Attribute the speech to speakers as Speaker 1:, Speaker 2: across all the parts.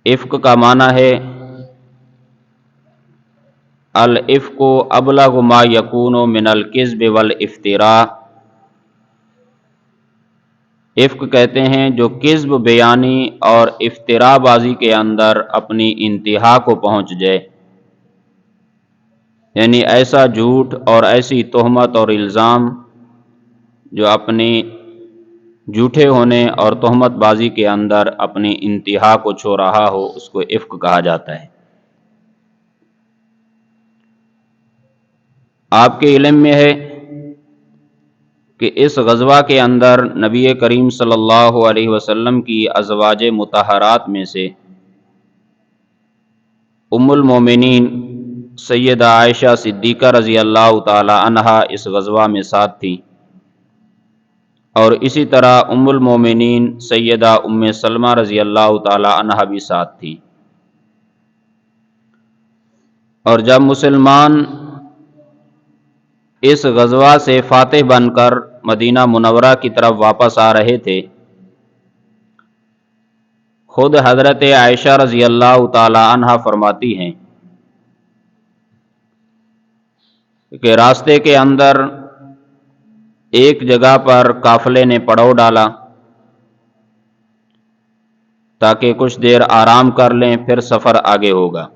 Speaker 1: افک کا معنی ہے الافک ابلغ ما یکون من الکذب والافتراء۔ افک کہتے ہیں جو کذب بیانی اور افتراء بازی کے اندر اپنی انتہا کو پہنچ جائے، یعنی ایسا جھوٹ اور ایسی تہمت اور الزام جو اپنی جھوٹے ہونے اور تہمت بازی کے اندر اپنی انتہا کو چھو رہا ہو، اس کو افک کہا جاتا ہے۔ آپ کے علم میں ہے کہ اس غزوہ کے اندر نبی کریم صلی اللہ علیہ وسلم کی ازواج مطہرات میں سے ام المومنین سیدہ عائشہ صدیقہ رضی اللہ تعالی عنہا اس غزوہ میں ساتھ تھی، اور اسی طرح ام المومنین سیدہ ام سلمہ رضی اللہ تعالی عنہا بھی ساتھ تھی۔ اور جب مسلمان اس غزوہ سے فاتح بن کر مدینہ منورہ کی طرف واپس آ رہے تھے، خود حضرت عائشہ رضی اللہ تعالی عنہا فرماتی ہیں کہ راستے کے اندر ایک جگہ پر قافلے نے پڑاؤ ڈالا تاکہ کچھ دیر آرام کر لیں، پھر سفر آگے ہوگا۔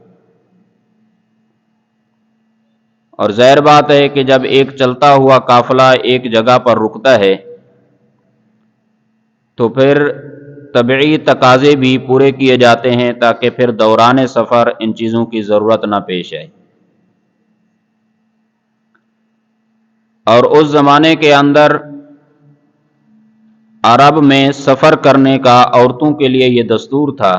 Speaker 1: اور ظاہر بات ہے کہ جب ایک چلتا ہوا قافلہ ایک جگہ پر رکتا ہے تو پھر طبعی تقاضے بھی پورے کیے جاتے ہیں تاکہ پھر دوران سفر ان چیزوں کی ضرورت نہ پیش آئے۔ اور اس زمانے کے اندر عرب میں سفر کرنے کا عورتوں کے لیے یہ دستور تھا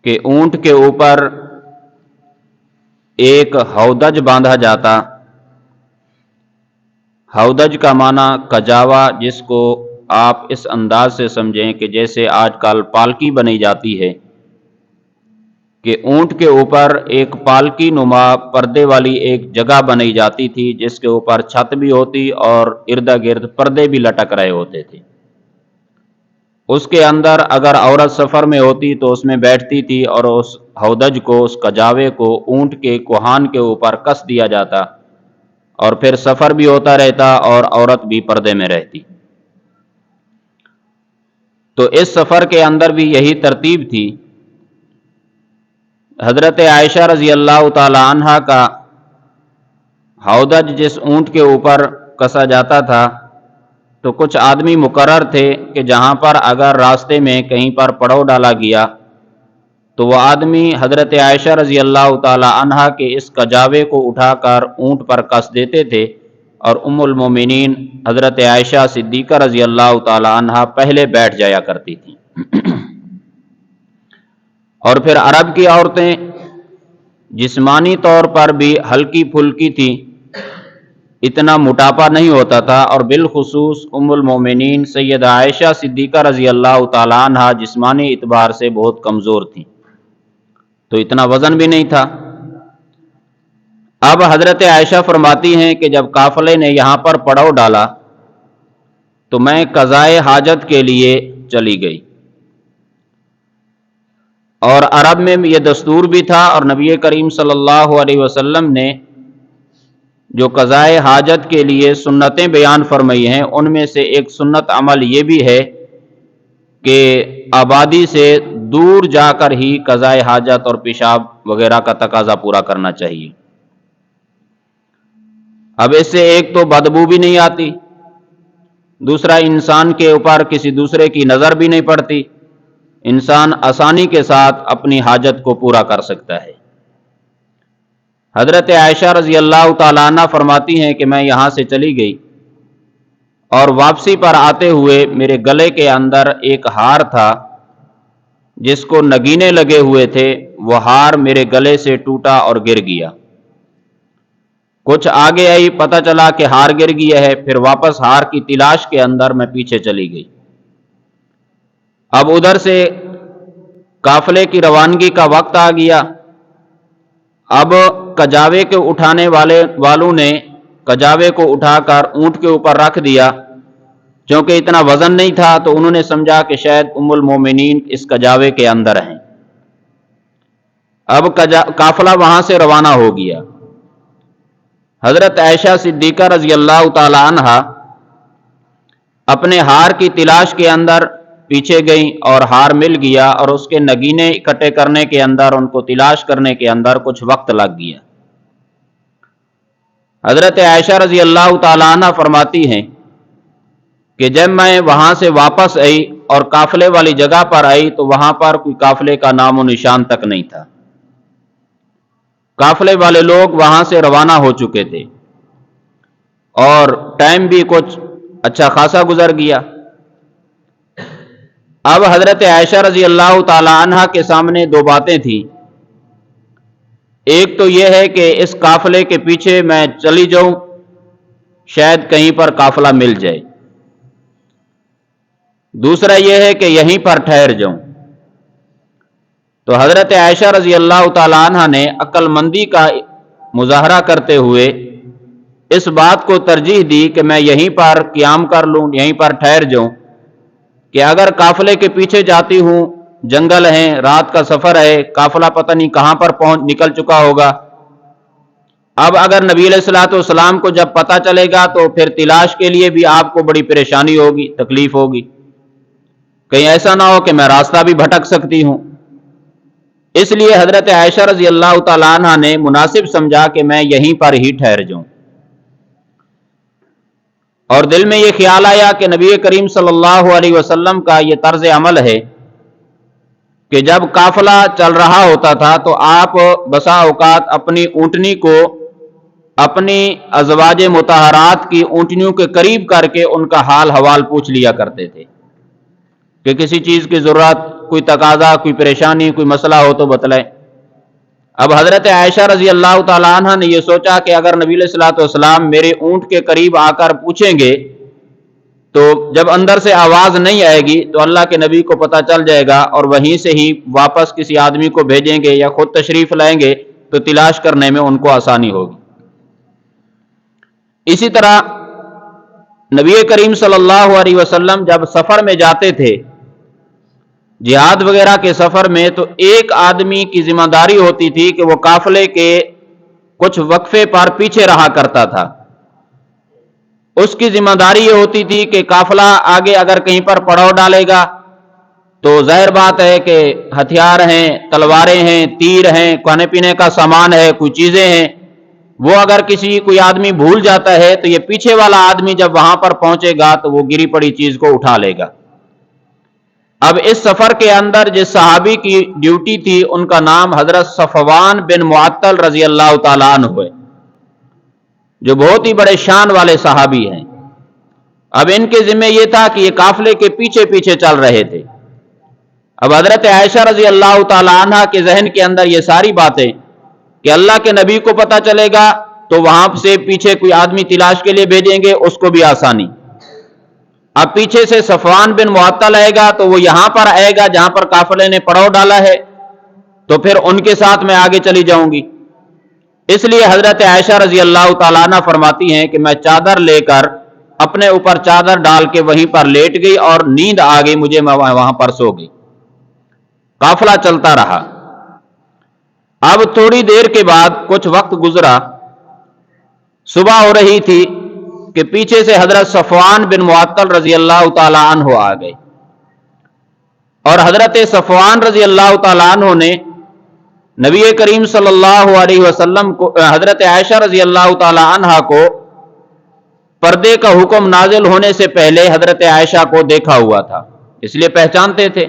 Speaker 1: کہ اونٹ کے اوپر ایک ہودج باندھا جاتا۔ ہودج کا معنی کجاوا، جس کو آپ اس انداز سے سمجھیں کہ جیسے آج کل پالکی بنی جاتی ہے، کہ اونٹ کے اوپر ایک پالکی نما پردے والی ایک جگہ بنائی جاتی تھی جس کے اوپر چھت بھی ہوتی اور ارد گرد پردے بھی لٹک رہے ہوتے تھے۔ اس کے اندر اگر عورت سفر میں ہوتی تو اس میں بیٹھتی تھی اور اس ہودج کو، اس کجاوے کو اونٹ کے کوہان کے اوپر کس دیا جاتا، اور پھر سفر بھی ہوتا رہتا اور عورت بھی پردے میں رہتی۔ تو اس سفر کے اندر بھی یہی ترتیب تھی۔ حضرت عائشہ رضی اللہ تعالی عنہا کا ہودج جس اونٹ کے اوپر کسا جاتا تھا، تو کچھ آدمی مقرر تھے کہ جہاں پر اگر راستے میں کہیں پر پڑاؤ ڈالا گیا تو وہ آدمی حضرت عائشہ رضی اللہ تعالی عنہا کے اس کجاوے کو اٹھا کر اونٹ پر کس دیتے تھے، اور ام المومنین حضرت عائشہ صدیقہ رضی اللہ تعالی عنہا پہلے بیٹھ جایا کرتی تھیں۔ اور پھر عرب کی عورتیں جسمانی طور پر بھی ہلکی پھلکی تھیں، اتنا موٹاپا نہیں ہوتا تھا، اور بالخصوص ام المومنین سیدہ عائشہ صدیقہ رضی اللہ تعالی عنہا جسمانی اعتبار سے بہت کمزور تھیں، تو اتنا وزن بھی نہیں تھا۔ اب حضرت عائشہ فرماتی ہیں کہ جب قافلے نے یہاں پر پڑاؤ ڈالا تو میں قضائے حاجت کے لیے چلی گئی، اور عرب میں یہ دستور بھی تھا، اور نبی کریم صلی اللہ علیہ وسلم نے جو قضائے حاجت کے لیے سنتیں بیان فرمائی ہیں، ان میں سے ایک سنت عمل یہ بھی ہے کہ آبادی سے دور جا کر ہی قضائے حاجت اور پیشاب وغیرہ کا تقاضا پورا کرنا چاہیے۔ اب اس سے ایک تو بدبو بھی نہیں آتی، دوسرا انسان کے اوپر کسی دوسرے کی نظر بھی نہیں پڑتی، انسان آسانی کے ساتھ اپنی حاجت کو پورا کر سکتا ہے۔ حضرت عائشہ رضی اللہ تعالیٰ عنہ فرماتی ہیں کہ میں یہاں سے چلی گئی، اور واپسی پر آتے ہوئے میرے گلے کے اندر ایک ہار تھا جس کو نگینے لگے ہوئے تھے، وہ ہار میرے گلے سے ٹوٹا اور گر گیا۔ کچھ آگے آئی، پتہ چلا کہ ہار گر گیا ہے، پھر واپس ہار کی تلاش کے اندر میں پیچھے چلی گئی۔ اب ادھر سے قافلے کی روانگی کا وقت آ گیا۔ اب کجاوے کے اٹھانے والوں نے کجاوے کو اٹھا کر اونٹ کے اوپر رکھ دیا، چونکہ اتنا وزن نہیں تھا تو انہوں نے سمجھا کہ شاید ام المومنین اس کجاوے کے اندر ہیں۔ اب قافلہ وہاں سے روانہ ہو گیا۔ حضرت عائشہ صدیقہ رضی اللہ تعالی عنہا اپنے ہار کی تلاش کے اندر پیچھے گئیں اور ہار مل گیا، اور اس کے نگینے اکٹھے کرنے کے اندر، ان کو تلاش کرنے کے اندر کچھ وقت لگ گیا۔ حضرت عائشہ رضی اللہ تعالی عنہ فرماتی ہیں کہ جب میں وہاں سے واپس آئی اور قافلے والی جگہ پر آئی تو وہاں پر کوئی قافلے کا نام و نشان تک نہیں تھا۔ قافلے والے لوگ وہاں سے روانہ ہو چکے تھے اور ٹائم بھی کچھ اچھا خاصا گزر گیا۔ اب حضرت عائشہ رضی اللہ تعالی عنہ کے سامنے دو باتیں تھیں۔ ایک تو یہ ہے کہ اس قافلے کے پیچھے میں چلی جاؤں، شاید کہیں پر قافلہ مل جائے۔ دوسرا یہ ہے کہ یہیں پر ٹھہر جاؤں۔ تو حضرت عائشہ رضی اللہ تعالی عنہ نے عقل مندی کا مظاہرہ کرتے ہوئے اس بات کو ترجیح دی کہ میں یہیں پر قیام کر لوں، یہیں پر ٹھہر جاؤں، کہ اگر قافلے کے پیچھے جاتی ہوں، جنگل ہیں، رات کا سفر ہے، قافلہ پتہ نہیں کہاں پر نکل چکا ہوگا۔ اب اگر نبی علیہ الصلوۃ والسلام کو جب پتہ چلے گا تو پھر تلاش کے لیے بھی آپ کو بڑی پریشانی ہوگی، تکلیف ہوگی، کہیں ایسا نہ ہو کہ میں راستہ بھی بھٹک سکتی ہوں۔ اس لیے حضرت عائشہ رضی اللہ تعالی عنہ نے مناسب سمجھا کہ میں یہیں پر ہی ٹھہر جاؤں، اور دل میں یہ خیال آیا کہ نبی کریم صلی اللہ علیہ وسلم کا یہ طرز عمل ہے کہ جب قافلہ چل رہا ہوتا تھا تو آپ بسا اوقات اپنی اونٹنی کو اپنی ازواج مطہرات کی اونٹنیوں کے قریب کر کے ان کا حال حوال پوچھ لیا کرتے تھے کہ کسی چیز کی ضرورت، کوئی تقاضا، کوئی پریشانی، کوئی مسئلہ ہو تو بتلائیں۔ اب حضرت عائشہ رضی اللہ تعالی عنہ نے یہ سوچا کہ اگر نبی علیہ الصلوۃ والسلام میرے اونٹ کے قریب آ کر پوچھیں گے تو جب اندر سے آواز نہیں آئے گی تو اللہ کے نبی کو پتہ چل جائے گا، اور وہیں سے ہی واپس کسی آدمی کو بھیجیں گے یا خود تشریف لائیں گے تو تلاش کرنے میں ان کو آسانی ہوگی۔ اسی طرح نبی کریم صلی اللہ علیہ وسلم جب سفر میں جاتے تھے، جہاد وغیرہ کے سفر میں، تو ایک آدمی کی ذمہ داری ہوتی تھی کہ وہ قافلے کے کچھ وقفے پر پیچھے رہا کرتا تھا۔ اس کی ذمہ داری یہ ہوتی تھی کہ قافلہ آگے اگر کہیں پر پڑاؤ ڈالے گا تو ظاہر بات ہے کہ ہتھیار ہیں، تلواریں ہیں، تیر ہیں، کھانے پینے کا سامان ہے، کوئی چیزیں ہیں، وہ اگر کوئی آدمی بھول جاتا ہے تو یہ پیچھے والا آدمی جب وہاں پر پہنچے گا تو وہ گری پڑی چیز کو اٹھا لے گا۔ اب اس سفر کے اندر جس صحابی کی ڈیوٹی تھی ان کا نام حضرت صفوان بن معطل رضی اللہ تعالیٰ عنہ ہے، جو بہت ہی بڑے شان والے صحابی ہیں۔ اب ان کے ذمہ یہ تھا کہ یہ قافلے کے پیچھے پیچھے چل رہے تھے۔ اب حضرت عائشہ رضی اللہ تعالی عنہ کے ذہن کے اندر یہ ساری باتیں کہ اللہ کے نبی کو پتہ چلے گا تو وہاں سے پیچھے کوئی آدمی تلاش کے لیے بھیجیں گے، اس کو بھی آسانی۔ اب پیچھے سے صفوان بن معطل آئے گا تو وہ یہاں پر آئے گا جہاں پر قافلے نے پڑاؤ ڈالا ہے، تو پھر ان کے ساتھ میں آگے چلی جاؤں گی۔ اس لیے حضرت عائشہ رضی اللہ تعالیٰ عنہ فرماتی ہیں کہ میں چادر لے کر اپنے اوپر چادر ڈال کے وہیں پر لیٹ گئی اور نیند آ گئی مجھے، میں وہاں پر سو گئی۔ قافلہ چلتا رہا۔ اب تھوڑی دیر کے بعد کچھ وقت گزرا، صبح ہو رہی تھی کہ پیچھے سے حضرت صفوان بن معطل رضی اللہ تعالی عنہ آ گئے، اور حضرت صفوان رضی اللہ تعالی عنہ نے نبی کریم صلی اللہ علیہ وسلم کو، حضرت عائشہ رضی اللہ تعالی عنہ کو پردے کا حکم نازل ہونے سے پہلے حضرت عائشہ کو دیکھا ہوا تھا، اس لیے پہچانتے تھے۔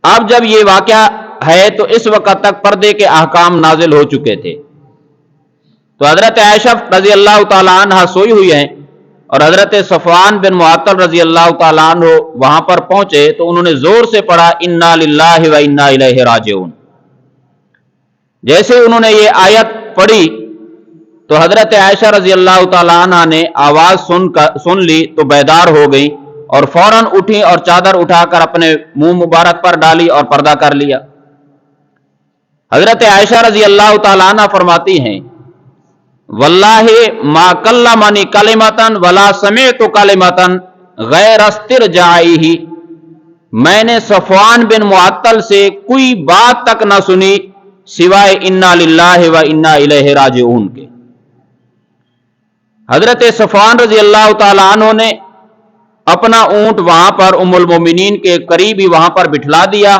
Speaker 1: اب جب یہ واقعہ ہے تو اس وقت تک پردے کے احکام نازل ہو چکے تھے، تو حضرت عائشہ رضی اللہ تعالی عنہ سوئی ہوئی ہیں اور حضرت صفوان بن معطل رضی اللہ تعالی عنہ وہاں پر پہنچے تو انہوں نے زور سے پڑھا انا للہ و انا الیہ راجعون۔ جیسے انہوں نے یہ آیت پڑھی تو حضرت عائشہ رضی اللہ تعالی عنہ نے آواز سن لی تو بیدار ہو گئی اور فوراً اٹھی اور چادر اٹھا کر اپنے منہ مبارک پر ڈالی اور پردہ کر لیا۔ حضرت عائشہ رضی اللہ تعالی عنہ فرماتی ہیں واللہ ما کلمنی کلمتن ولا سمعت کلمتن غیر استرجاعی، میں نے صفوان بن معطل سے کوئی بات تک نہ سنی سوائے انا للہ و انا الیہ راجعون کے۔ حضرت صفوان رضی اللہ تعالی عنہ نے اپنا اونٹ وہاں پر ام المومنین کے قریب ہی وہاں پر بٹھلا دیا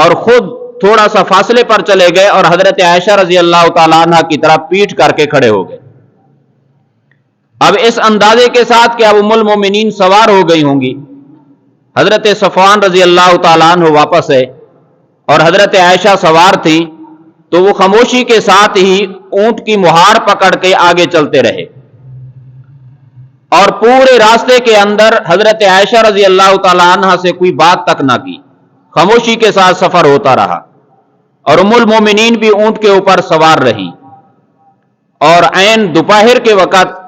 Speaker 1: اور خود تھوڑا سا فاصلے پر چلے گئے اور حضرت عائشہ رضی اللہ تعالی عنہ کی طرف پیٹ کر کے کھڑے ہو گئے۔ اب اس اندازے کے ساتھ کہ اب ام المومنین سوار ہو گئی ہوں گی، حضرت صفوان رضی اللہ تعالی عنہ واپس ہے اور حضرت عائشہ سوار تھی، تو وہ خاموشی کے ساتھ ہی اونٹ کی مہار پکڑ کے آگے چلتے رہے اور پورے راستے کے اندر حضرت عائشہ رضی اللہ تعالی عنہ سے کوئی بات تک نہ کی، خاموشی کے ساتھ سفر ہوتا رہا اور ام المومنین بھی اونٹ کے اوپر سوار رہی۔ اور عین دوپہر کے وقت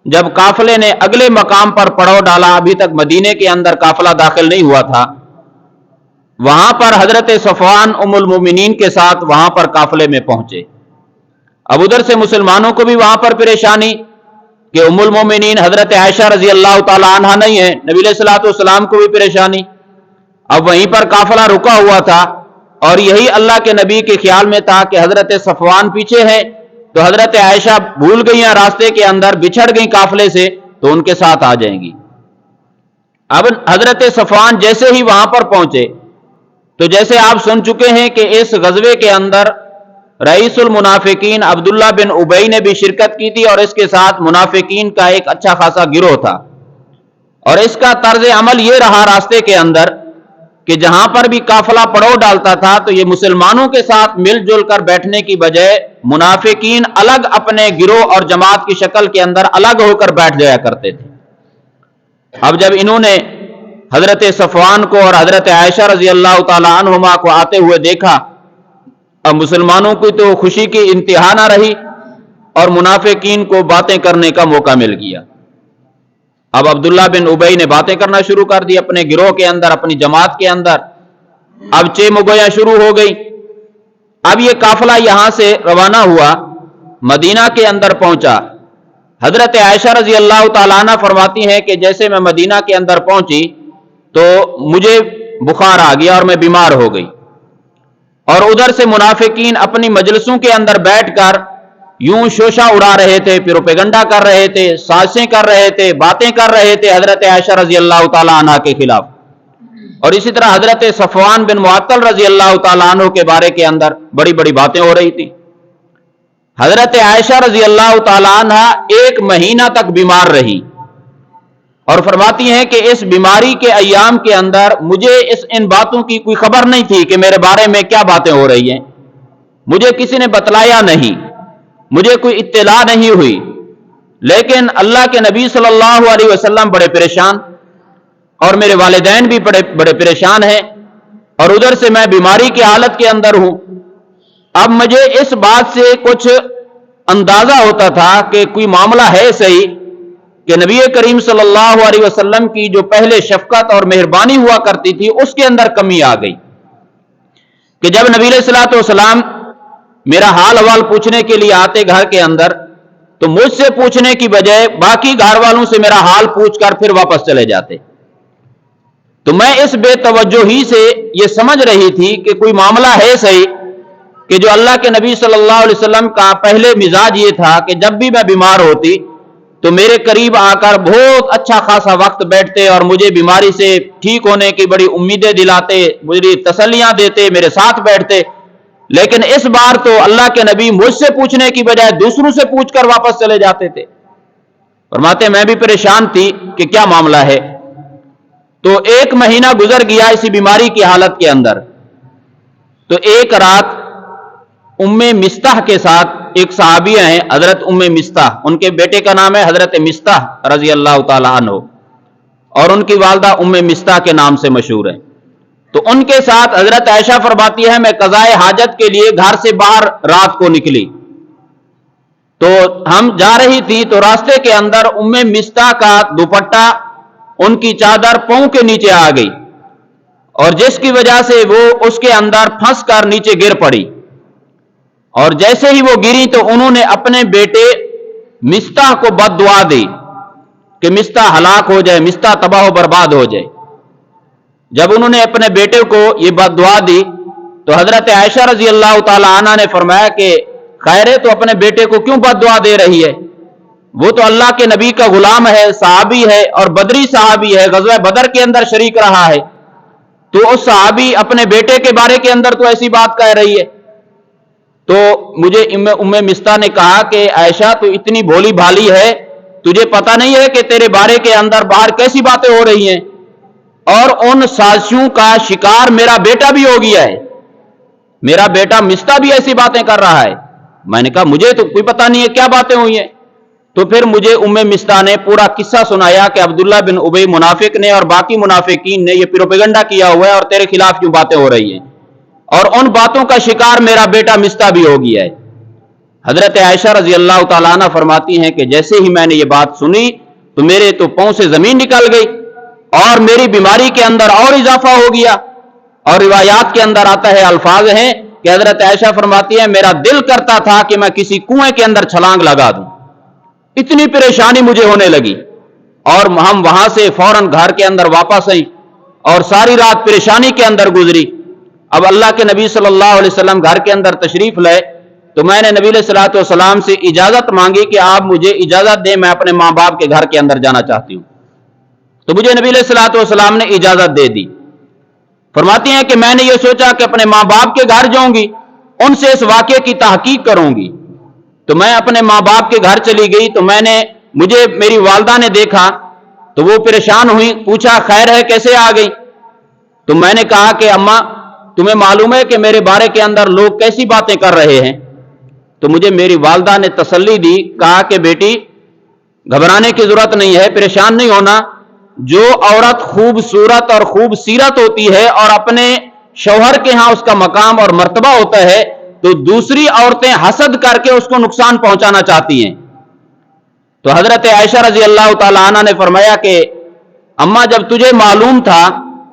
Speaker 1: جب قافلے نے اگلے مقام پر پڑاؤ ڈالا، ابھی تک مدینے کے اندر قافلہ داخل نہیں ہوا تھا، وہاں پر حضرت صفوان ام المومنین کے ساتھ وہاں پر قافلے میں پہنچے۔ اب ادھر سے مسلمانوں کو بھی وہاں پر پریشانی کہ ام المومنین حضرت عائشہ رضی اللہ تعالی عنہ نہیں ہے، نبی علیہ الصلوۃ والسلام کو بھی پریشانی۔ اب وہیں پر قافلہ رکا ہوا تھا اور یہی اللہ کے نبی کے خیال میں تھا کہ حضرت صفوان پیچھے ہے تو حضرت عائشہ بھول گئی ہیں، راستے کے اندر بچھڑ گئی قافلے سے، تو ان کے ساتھ آ جائیں گی۔ اب حضرت صفوان جیسے ہی وہاں پر پہنچے تو جیسے آپ سن چکے ہیں کہ اس غزوے کے اندر رئیس المنافقین عبداللہ بن ابی نے بھی شرکت کی تھی اور اس کے ساتھ منافقین کا ایک اچھا خاصا گروہ تھا، اور اس کا طرز عمل یہ رہا راستے کے اندر کہ جہاں پر بھی قافلہ پڑاؤ ڈالتا تھا تو یہ مسلمانوں کے ساتھ مل جل کر بیٹھنے کی بجائے منافقین الگ اپنے گروہ اور جماعت کی شکل کے اندر الگ ہو کر بیٹھ جایا کرتے تھے۔ اب جب انہوں نے حضرت صفوان کو اور حضرت عائشہ رضی اللہ تعالی عنہما کو آتے ہوئے دیکھا، اب مسلمانوں کی تو خوشی کی انتہا نہ رہی اور منافقین کو باتیں کرنے کا موقع مل گیا۔ اب عبداللہ بن ابی نے باتیں کرنا شروع کر دی اپنے گروہ کے اندر، اپنی جماعت کے اندر۔ اب چے مگویاں شروع ہو گئی۔ اب یہ قافلہ یہاں سے روانہ ہوا، مدینہ کے اندر پہنچا۔ حضرت عائشہ رضی اللہ تعالیٰ عنہ فرماتی ہیں کہ جیسے میں مدینہ کے اندر پہنچی تو مجھے بخار آ گیا اور میں بیمار ہو گئی، اور ادھر سے منافقین اپنی مجلسوں کے اندر بیٹھ کر یوں شوشہ اڑا رہے تھے، پروپیگنڈا کر رہے تھے، سازشیں کر رہے تھے، باتیں کر رہے تھے حضرت عائشہ رضی اللہ تعالیٰ عنہ کے خلاف، اور اسی طرح حضرت صفوان بن معطل رضی اللہ تعالیٰ عنہ کے بارے کے اندر بڑی بڑی باتیں ہو رہی تھی۔ حضرت عائشہ رضی اللہ تعالیٰ عنہ 1 مہینہ تک بیمار رہی اور فرماتی ہیں کہ اس بیماری کے ایام کے اندر مجھے ان باتوں کی کوئی خبر نہیں تھی کہ میرے بارے میں کیا باتیں ہو رہی ہیں، مجھے کسی نے بتلایا نہیں، مجھے کوئی اطلاع نہیں ہوئی، لیکن اللہ کے نبی صلی اللہ علیہ وسلم بڑے پریشان اور میرے والدین بھی بڑے پریشان ہیں، اور ادھر سے میں بیماری کی حالت کے اندر ہوں۔ اب مجھے اس بات سے کچھ اندازہ ہوتا تھا کہ کوئی معاملہ ہے صحیح کہ نبی کریم صلی اللہ علیہ وسلم کی جو پہلے شفقت اور مہربانی ہوا کرتی تھی اس کے اندر کمی آ گئی، کہ جب نبی علیہ الصلوۃ والسلام میرا حال حوال پوچھنے کے لیے آتے گھر کے اندر تو مجھ سے پوچھنے کی بجائے باقی گھر والوں سے میرا حال پوچھ کر پھر واپس چلے جاتے، تو میں اس بے توجہی سے یہ سمجھ رہی تھی کہ کوئی معاملہ ہے صحیح، کہ جو اللہ کے نبی صلی اللہ علیہ وسلم کا پہلے مزاج یہ تھا کہ جب بھی میں بیمار ہوتی تو میرے قریب آ کر بہت اچھا خاصا وقت بیٹھتے اور مجھے بیماری سے ٹھیک ہونے کی بڑی امیدیں دلاتے، مجھے تسلیاں دیتے، میرے ساتھ بیٹھتے، لیکن اس بار تو اللہ کے نبی مجھ سے پوچھنے کی بجائے دوسروں سے پوچھ کر واپس چلے جاتے تھے۔ فرماتے میں بھی پریشان تھی کہ کیا معاملہ ہے۔ تو 1 مہینہ گزر گیا اسی بیماری کی حالت کے اندر، تو ایک رات ام مستح کے ساتھ ایک صحابیہ ہیں حضرت ام مستح، ان کے بیٹے کا نام ہے حضرت مستح رضی اللہ تعالی عنہ، اور ان کی والدہ ام مستح کے نام سے مشہور ہیں۔ تو ان کے ساتھ حضرت عائشہ فرماتی ہے میں قضائے حاجت کے لیے گھر سے باہر رات کو نکلی، تو ہم جا رہی تھی تو راستے کے اندر ام مستح کا دوپٹہ، ان کی چادر پاؤں کے نیچے آ گئی، اور جس کی وجہ سے وہ اس کے اندر پھنس کر نیچے گر پڑی، اور جیسے ہی وہ گری تو انہوں نے اپنے بیٹے مستح کو بد دعا دی کہ مستہ ہلاک ہو جائے، مستہ تباہ و برباد ہو جائے۔ جب انہوں نے اپنے بیٹے کو یہ بد دعا دی تو حضرت عائشہ رضی اللہ تعالی عنہ نے فرمایا کہ خیر ہے تو اپنے بیٹے کو کیوں بد دعا دے رہی ہے؟ وہ تو اللہ کے نبی کا غلام ہے، صحابی ہے اور بدری صحابی ہے، غزوہ بدر کے اندر شریک رہا ہے، تو اس صحابی اپنے بیٹے کے بارے کے اندر تو ایسی بات کہہ رہی ہے۔ تو مجھے ام مستہ نے کہا کہ عائشہ تو اتنی بھولی بھالی ہے، تجھے پتہ نہیں ہے کہ تیرے بارے کے اندر باہر کیسی باتیں ہو رہی ہیں، اور ان سازشوں کا شکار میرا بیٹا بھی ہو گیا ہے، میرا بیٹا مستہ بھی ایسی باتیں کر رہا ہے۔ میں نے کہا مجھے تو کوئی پتہ نہیں ہے کیا باتیں ہوئی ہیں۔ تو پھر مجھے ام مستہ نے پورا قصہ سنایا کہ عبداللہ بن ابی منافق نے اور باقی منافقین نے یہ پروپیگنڈا کیا ہوا ہے اور تیرے خلاف کیوں باتیں ہو رہی ہیں، اور ان باتوں کا شکار میرا بیٹا مستہ بھی ہو گیا ہے۔ حضرت عائشہ رضی اللہ تعالیٰ عنہ فرماتی ہیں کہ جیسے ہی میں نے یہ بات سنی تو میرے تو پاؤں سے زمین نکل گئی اور میری بیماری کے اندر اور اضافہ ہو گیا۔ اور روایات کے اندر آتا ہے، الفاظ ہیں کہ حضرت عائشہ فرماتی ہیں میرا دل کرتا تھا کہ میں کسی کنویں کے اندر چھلانگ لگا دوں، اتنی پریشانی مجھے ہونے لگی۔ اور ہم وہاں سے فوراً گھر کے اندر واپس آئیں اور ساری رات پریشانی کے اندر گزری۔ اب اللہ کے نبی صلی اللہ علیہ وسلم گھر کے اندر تشریف لائے تو میں نے نبی علیہ الصلوۃ والسلام سے اجازت مانگی کہ آپ مجھے اجازت دیں، میں اپنے ماں باپ کے گھر کے اندر جانا چاہتی ہوں۔ تو مجھے نبی علیہ الصلوۃ والسلام نے اجازت دے دی۔ فرماتی ہیں کہ میں نے یہ سوچا کہ اپنے ماں باپ کے گھر جاؤں گی، ان سے اس واقعے کی تحقیق کروں گی۔ تو میں اپنے ماں باپ کے گھر چلی گئی تو مجھے میری والدہ نے دیکھا تو وہ پریشان ہوئی، پوچھا خیر ہے کیسے آ گئی؟ تو میں نے کہا کہ اماں تمہیں معلوم ہے کہ میرے بارے کے اندر لوگ کیسی باتیں کر رہے ہیں؟ تو مجھے میری والدہ نے تسلی دی، کہا کہ بیٹی گھبرانے کی ضرورت نہیں ہے، پریشان نہیں ہونا، جو عورت خوبصورت اور خوب سیرت ہوتی ہے اور اپنے شوہر کے ہاں اس کا مقام اور مرتبہ ہوتا ہے تو دوسری عورتیں حسد کر کے اس کو نقصان پہنچانا چاہتی ہیں۔ تو حضرت عائشہ رضی اللہ تعالی عنہ نے فرمایا کہ اماں جب تجھے معلوم تھا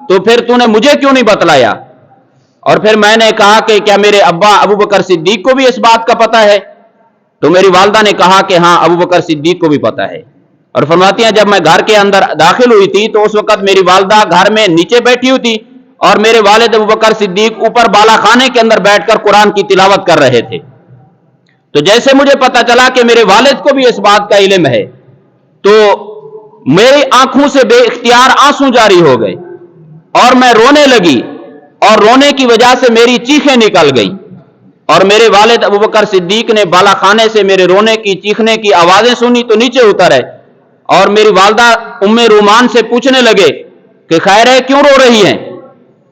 Speaker 1: تو پھر تو نے مجھے کیوں نہیں بتلایا؟ اور پھر میں نے کہا کہ کیا میرے ابا ابو بکر صدیق کو بھی اس بات کا پتہ ہے؟ تو میری والدہ نے کہا کہ ہاں ابو بکر صدیق کو بھی پتہ ہے۔ اور فرماتی ہیں جب میں گھر کے اندر داخل ہوئی تھی تو اس وقت میری والدہ گھر میں نیچے بیٹھی ہوئی تھی اور میرے والد ابو بکر صدیق اوپر بالا خانے کے اندر بیٹھ کر قرآن کی تلاوت کر رہے تھے۔ تو جیسے مجھے پتا چلا کہ میرے والد کو بھی اس بات کا علم ہے تو میری آنکھوں سے بے اختیار آنسو جاری ہو گئے اور میں رونے لگی، اور رونے کی وجہ سے میری چیخیں نکل گئی، اور میرے والد ابو بکر صدیق نے بالا خانے سے میرے رونے کی چیخنے کی آوازیں سنی تو نیچے اترے اور میری والدہ ام رومان سے پوچھنے لگے کہ خیر ہے کیوں رو رہی ہیں؟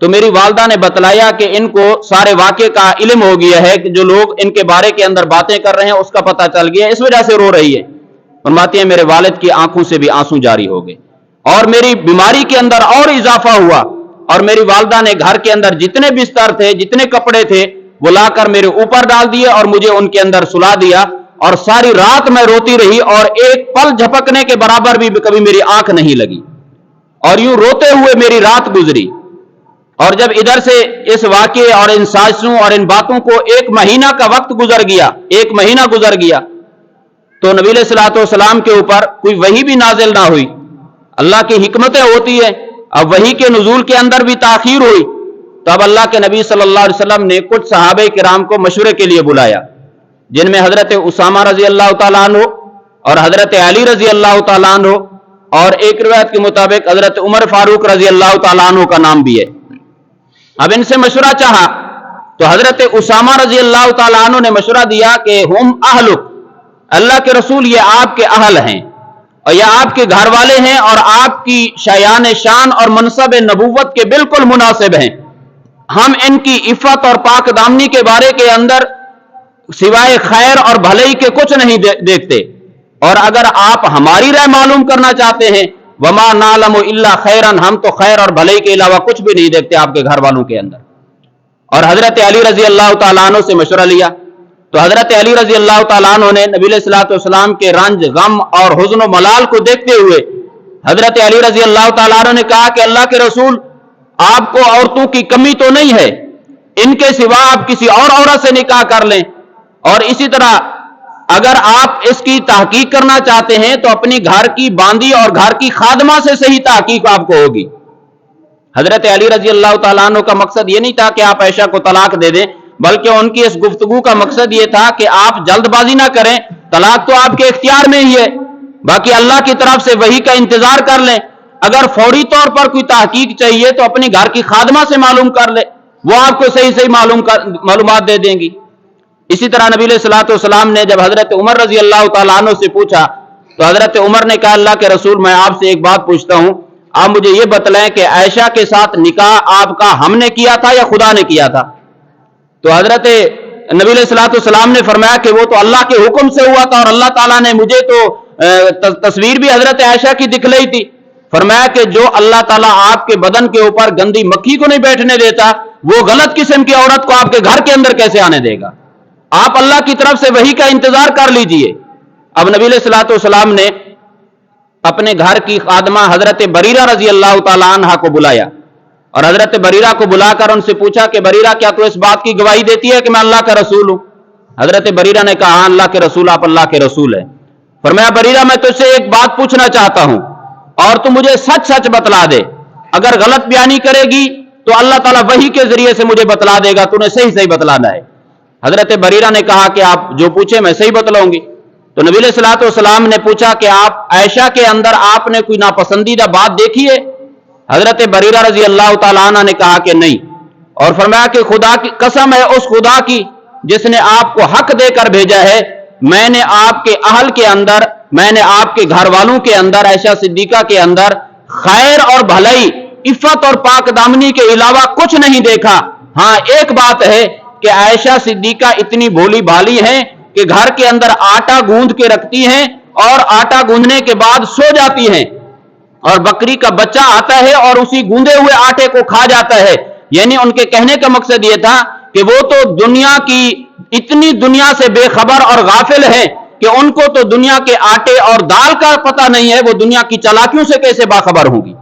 Speaker 1: تو میری والدہ نے بتلایا کہ ان کو سارے واقعے کا علم ہو گیا ہے کہ جو لوگ ان کے بارے کے اندر باتیں کر رہے ہیں اس کا پتہ چل گیا، اس وجہ سے رو رہی ہے۔ فرماتی ہیں میرے والد کی آنکھوں سے بھی آنسو جاری ہو گئے اور میری بیماری کے اندر اور اضافہ ہوا، اور میری والدہ نے گھر کے اندر جتنے بستر تھے جتنے کپڑے تھے وہ لا کر میرے اوپر ڈال دیے اور مجھے ان کے اندر سلا دیا، اور ساری رات میں روتی رہی اور ایک پل جھپکنے کے برابر بھی کبھی میری آنکھ نہیں لگی، اور یوں روتے ہوئے میری رات گزری۔ اور جب ادھر سے اس واقعے اور ان سازشوں اور ان باتوں کو ایک مہینہ کا وقت گزر گیا، ایک مہینہ گزر گیا، تو نبی علیہ الصلوۃ والسلام کے اوپر کوئی وحی بھی نازل نہ ہوئی۔ اللہ کی حکمتیں ہوتی ہیں، اب وحی کے نزول کے اندر بھی تاخیر ہوئی، تو اب اللہ کے نبی صلی اللہ علیہ وسلم نے کچھ صحابہ کرام کو مشورے کے لیے بلایا، جن میں حضرت اسامہ رضی اللہ تعالیٰ عنہ اور حضرت علی رضی اللہ تعالیٰ عنہ، اور ایک روایت کے مطابق حضرت عمر فاروق رضی اللہ تعالیٰ عنہ کا نام بھی ہے۔ اب ان سے مشورہ چاہا تو حضرت اسامہ رضی اللہ تعالیٰ عنہ نے مشورہ دیا کہ ہم اہلک، اللہ کے رسول یہ آپ کے اہل ہیں اور یہ آپ کے گھر والے ہیں اور آپ کی شایان شان اور منصب نبوت کے بالکل مناسب ہیں، ہم ان کی عفت اور پاک دامنی کے بارے کے اندر سوائے خیر اور بھلائی کے کچھ نہیں دیکھتے، اور اگر آپ ہماری رائے معلوم کرنا چاہتے ہیں وما نعلم الا خیرا، ہم تو خیر اور بھلائی کے علاوہ کچھ بھی نہیں دیکھتے آپ کے گھر والوں کے اندر۔ اور حضرت علی رضی اللہ تعالیٰ عنہ سے مشورہ لیا تو حضرت علی رضی اللہ تعالیٰ عنہ نے نبی علیہ الصلوۃ والسلام کے رنج غم اور حزن و ملال کو دیکھتے ہوئے حضرت علی رضی اللہ تعالیٰ عنہ نے کہا کہ اللہ کے رسول آپ کو عورتوں کی کمی تو نہیں ہے، ان کے سوا آپ کسی اور عورت سے نکاح کر لیں، اور اسی طرح اگر آپ اس کی تحقیق کرنا چاہتے ہیں تو اپنی گھر کی باندی اور گھر کی خادمہ سے صحیح تحقیق آپ کو ہوگی۔ حضرت علی رضی اللہ تعالیٰ عنہ کا مقصد یہ نہیں تھا کہ آپ عائشہ کو طلاق دے دیں، بلکہ ان کی اس گفتگو کا مقصد یہ تھا کہ آپ جلد بازی نہ کریں، طلاق تو آپ کے اختیار میں ہی ہے، باقی اللہ کی طرف سے وحی کا انتظار کر لیں۔ اگر فوری طور پر کوئی تحقیق چاہیے تو اپنی گھر کی خادمہ سے معلوم کر لیں، وہ آپ کو صحیح معلومات دے دیں گی۔ اسی طرح نبی علیہ الصلوۃ والسلام نے جب حضرت عمر رضی اللہ تعالیٰ عنہ سے پوچھا تو حضرت عمر نے کہا اللہ کے رسول میں آپ سے ایک بات پوچھتا ہوں، آپ مجھے یہ بتلائیں کہ عائشہ کے ساتھ نکاح آپ کا ہم نے کیا تھا یا خدا نے کیا تھا؟ تو حضرت نبی علیہ الصلوۃ والسلام نے فرمایا کہ وہ تو اللہ کے حکم سے ہوا تھا، اور اللہ تعالیٰ نے مجھے تو تصویر بھی حضرت عائشہ کی دکھلائی تھی۔ فرمایا کہ جو اللہ تعالیٰ آپ کے بدن کے اوپر گندی مکھی کو نہیں بیٹھنے دیتا، وہ غلط قسم کی عورت کو آپ کے گھر کے اندر کیسے آنے دے گا؟ آپ اللہ کی طرف سے وحی کا انتظار کر لیجئے۔ اب نبی علیہ الصلوۃ والسلام نے اپنے گھر کی خادمہ حضرت بریرہ رضی اللہ تعالیٰ عنہ کو بلایا، اور حضرت بریرہ کو بلا کر ان سے پوچھا کہ بریرہ کیا تو اس بات کی گواہی دیتی ہے کہ میں اللہ کا رسول ہوں؟ حضرت بریرہ نے کہا ہاں اللہ کے رسول، آپ اللہ کے رسول ہیں۔ فرمایا بریرہ میں تجھ سے ایک بات پوچھنا چاہتا ہوں اور تو مجھے سچ سچ بتلا دے، اگر غلط بیانی کرے گی تو اللہ تعالیٰ وحی کے ذریعے سے مجھے بتلا دے گا، تو نے صحیح صحیح بتلانا ہے۔ حضرت بریرہ نے کہا کہ آپ جو پوچھے میں صحیح بتلاؤں گی۔ تو نبی علیہ الصلوۃ والسلام نے پوچھا کہ آپ عائشہ کے اندر آپ نے کوئی ناپسندیدہ بات دیکھی ہے؟ حضرت بریرہ رضی اللہ تعالیٰ عنہ نے کہا کہ نہیں، اور فرمایا کہ خدا کی قسم ہے اس خدا کی جس نے آپ کو حق دے کر بھیجا ہے، میں نے آپ کے اہل کے اندر، میں نے آپ کے گھر والوں کے اندر، عائشہ صدیقہ کے اندر خیر اور بھلائی، عفت اور پاک دامنی کے علاوہ کچھ نہیں دیکھا۔ ہاں ایک بات ہے کہ عائشہ صدیقہ اتنی بھولی بھالی ہیں کہ گھر کے اندر آٹا گوندھ کے رکھتی ہیں اور آٹا گوندھنے کے بعد سو جاتی ہیں، اور بکری کا بچہ آتا ہے اور اسی گوندے ہوئے آٹے کو کھا جاتا ہے۔ یعنی ان کے کہنے کا مقصد یہ تھا کہ وہ تو دنیا کی اتنی دنیا سے بے خبر اور غافل ہے کہ ان کو تو دنیا کے آٹے اور دال کا پتہ نہیں ہے، وہ دنیا کی چالاکیوں سے کیسے باخبر ہوں گی۔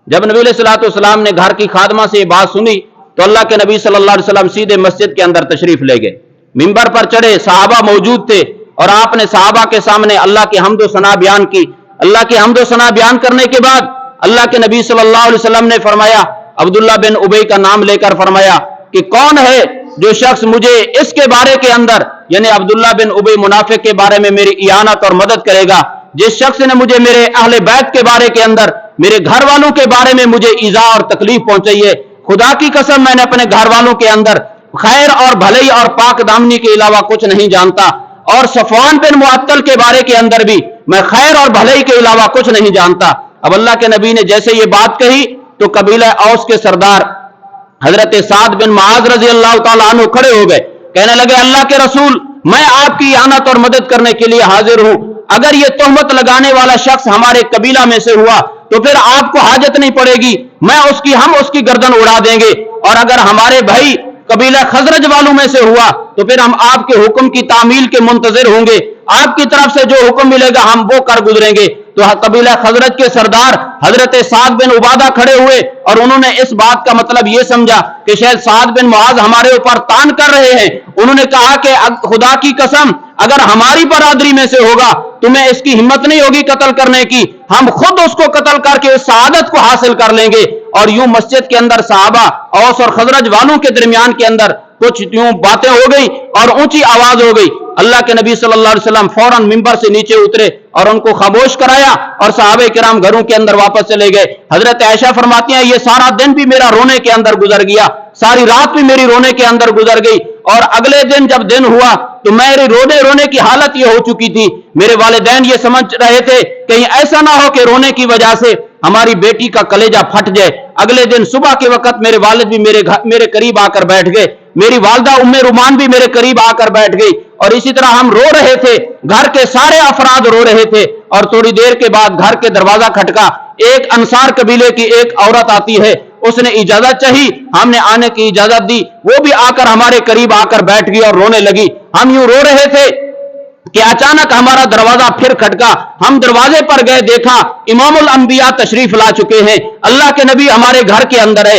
Speaker 1: جب نبی علیہ الصلوۃ والسلام نے گھر کی خادمہ سے یہ بات سنی تو اللہ کے نبی صلی اللہ علیہ وسلم سیدھے مسجد کے اندر تشریف لے گئے، منبر پر چڑھے، صحابہ موجود تھے، اور آپ نے صحابہ کے سامنے اللہ کی حمد و ثنا بیان کی۔ اللہ کی حمد و ثنا بیان کرنے کے بعد اللہ کے نبی صلی اللہ علیہ وسلم نے فرمایا، عبداللہ بن ابی کا نام لے کر فرمایا کہ کون ہے جو شخص مجھے اس کے بارے کے اندر، یعنی عبداللہ بن ابی منافق کے بارے میں میری اعانت اور مدد کرے گا؟ جس شخص نے مجھے میرے اہل بیت کے بارے کے اندر، میرے گھر والوں کے بارے میں مجھے ایذا اور تکلیف پہنچائی ہے، خدا کی قسم میں نے اپنے گھر والوں کے اندر خیر اور بھلائی اور پاک دامنی کے علاوہ کچھ نہیں جانتا، اور صفوان بن معطل کے بارے کے اندر بھی میں خیر اور بھلائی کے علاوہ کچھ نہیں جانتا۔ اب اللہ کے نبی نے جیسے یہ بات کہی تو قبیلہ اوس کے سردار حضرت سعد بن معاذ رضی اللہ تعالیٰ عنہ کھڑے ہو گئے، کہنے لگے اللہ کے رسول میں آپ کی اعانت اور مدد کرنے کے لیے حاضر ہوں، اگر یہ تہمت لگانے والا شخص ہمارے قبیلہ میں سے ہوا تو پھر آپ کو حاجت نہیں پڑے گی، ہم اس کی گردن اڑا دیں گے، اور اگر ہمارے بھائی قبیلہ خزرج والوں میں سے ہوا تو پھر ہم آپ کے حکم کی تعمیل کے منتظر ہوں گے، آپ کی طرف سے جو حکم ملے گا ہم وہ کر گزریں گے۔ تو قبیلہ خزرج کے سردار حضرت سعد بن عبادہ کھڑے ہوئے، اور انہوں نے اس بات کا مطلب یہ سمجھا کہ شاید سعد بن معاذ ہمارے اوپر تان کر رہے ہیں۔ انہوں نے کہا کہ خدا کی قسم اگر ہماری برادری میں سے ہوگا تمہیں اس کی ہمت نہیں ہوگی قتل کرنے کی، ہم خود اس کو قتل کر کے اس سعادت کو حاصل کر لیں گے۔ اور یوں مسجد کے اندر صحابہ اوس اور خزرج والوں کے درمیان کے اندر کچھ یوں باتیں ہو گئی اور اونچی آواز ہو گئی۔ اللہ کے نبی صلی اللہ علیہ وسلم فوراً ممبر سے نیچے اترے اور ان کو خاموش کرایا، اور صحابہ کرام گھروں کے اندر واپس چلے گئے۔ حضرت عائشہ فرماتی ہیں یہ سارا دن بھی میرا رونے کے اندر گزر گیا، ساری رات بھی میری رونے کے اندر گزر گئی، اور اگلے دن جب دن ہوا تو میرے رونے کی حالت یہ ہو چکی تھی، میرے والدین یہ سمجھ رہے تھے کہیں ایسا نہ ہو کہ رونے کی وجہ سے ہماری بیٹی کا کلیجہ پھٹ جائے۔ اگلے دن صبح کے وقت میرے والد بھی میرے قریب آ کر بیٹھ گئے، میری والدہ ام رومان بھی میرے قریب آ کر بیٹھ گئی، اور اسی طرح ہم رو رہے تھے، گھر کے سارے افراد رو رہے تھے۔ اور تھوڑی دیر کے بعد گھر کے دروازہ کھٹکا، ایک انصار قبیلے کی ایک عورت آتی ہے، اس نے اجازت چاہی، ہم نے آنے کی اجازت دی، وہ بھی آ کر ہمارے قریب آ کر بیٹھ گئی اور رونے لگی۔ ہم یوں رو رہے تھے کہ اچانک ہمارا دروازہ پھر کھٹکا، ہم دروازے پر گئے، دیکھا امام الانبیاء تشریف لا چکے ہیں، اللہ کے نبی ہمارے گھر کے اندر ہے۔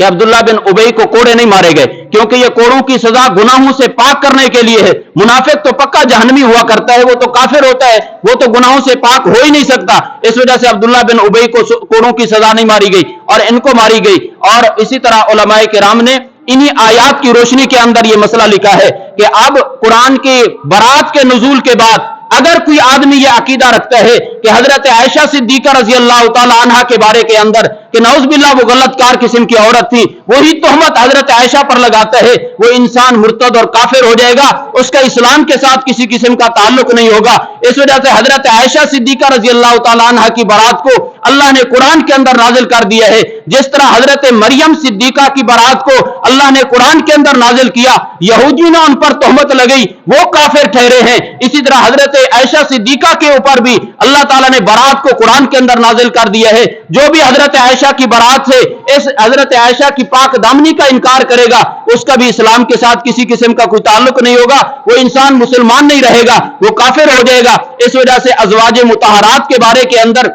Speaker 1: کہ عبداللہ بن ابی کو کوڑے نہیں مارے گئے، کیونکہ یہ کوڑوں کی سزا گناہوں سے پاک کرنے کے لیے ہے۔ منافق تو پکا جہنمی ہوا کرتا ہے، وہ تو کافر ہوتا ہے، وہ تو گناہوں سے پاک ہو ہی نہیں سکتا، اس وجہ سے عبداللہ بن ابی کو کوڑوں کی سزا نہیں ماری گئی اور ان کو ماری گئی۔ اور اسی طرح علماء کرام نے انہی آیات کی روشنی کے اندر یہ مسئلہ لکھا ہے کہ اب قرآن کی برات کے نزول کے بعد اگر کوئی آدمی یہ عقیدہ رکھتا ہے کہ حضرت عائشہ صدیقہ رضی اللہ تعالی عنہ کے بارے کے اندر کہ نعوذ باللہ وہ غلط کار قسم کی عورت تھی، وہی تہمت حضرت عائشہ پر لگاتا ہے، وہ انسان مرتد اور کافر ہو جائے گا، اس کا اسلام کے ساتھ کسی قسم کا تعلق نہیں ہوگا۔ اس وجہ سے حضرت عائشہ صدیقہ رضی اللہ تعالی عنہ کی برات کو اللہ نے قرآن کے اندر نازل کر دیا ہے، جس طرح حضرت مریم صدیقہ کی برات کو اللہ نے قرآن کے اندر نازل کیا، یہودیوں نے ان پر تہمت لگئی، وہ کافر ٹھہرے ہیں، اسی طرح حضرت عائشہ صدیقہ کے اوپر بھی اللہ تعالیٰ نے برات کو قرآن کے اندر نازل کر دیا ہے۔ جو بھی حضرت عائشہ کی برات سے اس حضرت عائشہ کی پاک دامنی کا انکار کرے گا، اس کا بھی اسلام کے ساتھ کسی قسم کا کوئی تعلق نہیں ہوگا، وہ انسان مسلمان نہیں رہے گا، وہ کافر ہو جائے گا۔ اس وجہ سے ازواج مطہرات کے بارے کے اندر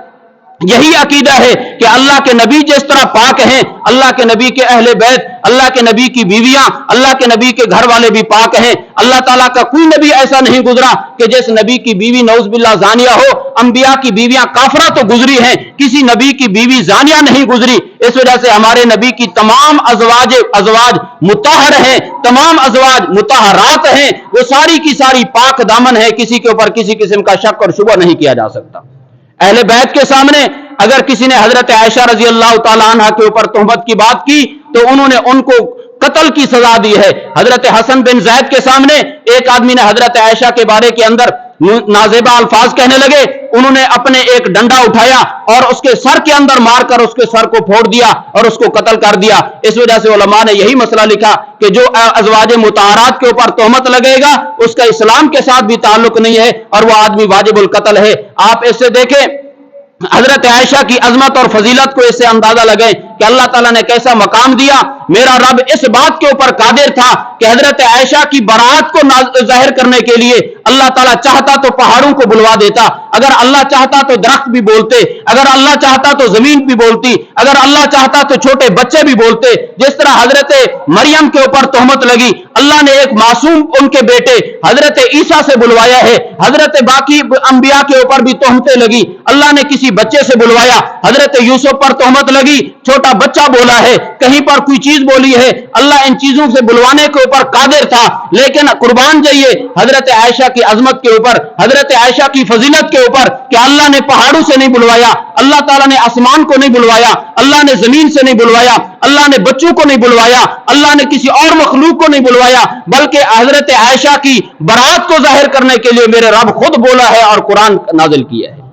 Speaker 1: یہی عقیدہ ہے کہ اللہ کے نبی جس طرح پاک ہیں، اللہ کے نبی کے اہل بیت، اللہ کے نبی کی بیویاں، اللہ کے نبی کے گھر والے بھی پاک ہیں۔ اللہ تعالیٰ کا کوئی نبی ایسا نہیں گزرا کہ جس نبی کی بیوی نعوذ باللہ زانیہ ہو۔ انبیاء کی بیویاں کافرہ تو گزری ہیں، کسی نبی کی بیوی زانیہ نہیں گزری۔ اس وجہ سے ہمارے نبی کی تمام ازواج مطہر ہیں، تمام ازواج مطہرات ہیں، وہ ساری کی ساری پاک دامن ہے، کسی کے اوپر کسی قسم کا شک اور شبہ نہیں کیا جا سکتا۔ اہل بیت کے سامنے اگر کسی نے حضرت عائشہ رضی اللہ تعالی عنہ کے اوپر تہمت کی بات کی تو انہوں نے ان کو قتل کی سزا دی ہے۔ حضرت حسن بن زید کے سامنے ایک آدمی نے حضرت عائشہ کے بارے کے اندر نازیبہ الفاظ کہنے لگے، انہوں نے اپنے ایک ڈنڈا اٹھایا اور اس کے سر کے اندر مار کر اس کے سر کو پھوڑ دیا اور اس کو قتل کر دیا۔ اس وجہ سے علماء نے یہی مسئلہ لکھا کہ جو ازواج مطہرات کے اوپر تہمت لگے گا اس کا اسلام کے ساتھ بھی تعلق نہیں ہے اور وہ آدمی واجب القتل ہے۔ آپ اس سے دیکھیں حضرت عائشہ کی عظمت اور فضیلت کو اس سے اندازہ لگائیں کہ اللہ تعالیٰ نے کیسا مقام دیا۔ میرا رب اس بات کے اوپر قادر تھا کہ حضرت عائشہ کی برات کو ظاہر کرنے کے لیے اللہ تعالیٰ چاہتا تو پہاڑوں کو بلوا دیتا، اگر اللہ چاہتا تو درخت بھی بولتے، اگر اللہ چاہتا تو زمین بھی بولتی، اگر اللہ چاہتا تو چھوٹے بچے بھی بولتے۔ جس طرح حضرت مریم کے اوپر تہمت لگی، اللہ نے ایک معصوم ان کے بیٹے حضرت عیسیٰ سے بلوایا ہے۔ حضرت باقی انبیاء کے اوپر بھی تہمتیں لگی، اللہ نے کسی بچے سے بلوایا۔ حضرت یوسف پر تہمت لگی، چھوٹا بچہ بولا ہے، کہیں پر کوئی چیز بولی ہے، اللہ ان چیزوں سے بلوانے کے اوپر قادر تھا۔ لیکن قربان جائیے حضرت عائشہ کی عظمت کے اوپر، حضرت عائشہ کی فضیلت کے اوپر کہ اللہ نے پہاڑوں سے نہیں بلوایا، اللہ تعالیٰ نے آسمان کو نہیں بلوایا، اللہ نے زمین سے نہیں بلوایا، اللہ نے بچوں کو نہیں بلوایا، اللہ نے کسی اور مخلوق کو نہیں بلوایا، بلکہ حضرت عائشہ کی برات کو ظاہر کرنے کے لیے میرے رب خود بولا ہے اور قرآن نازل کیا ہے۔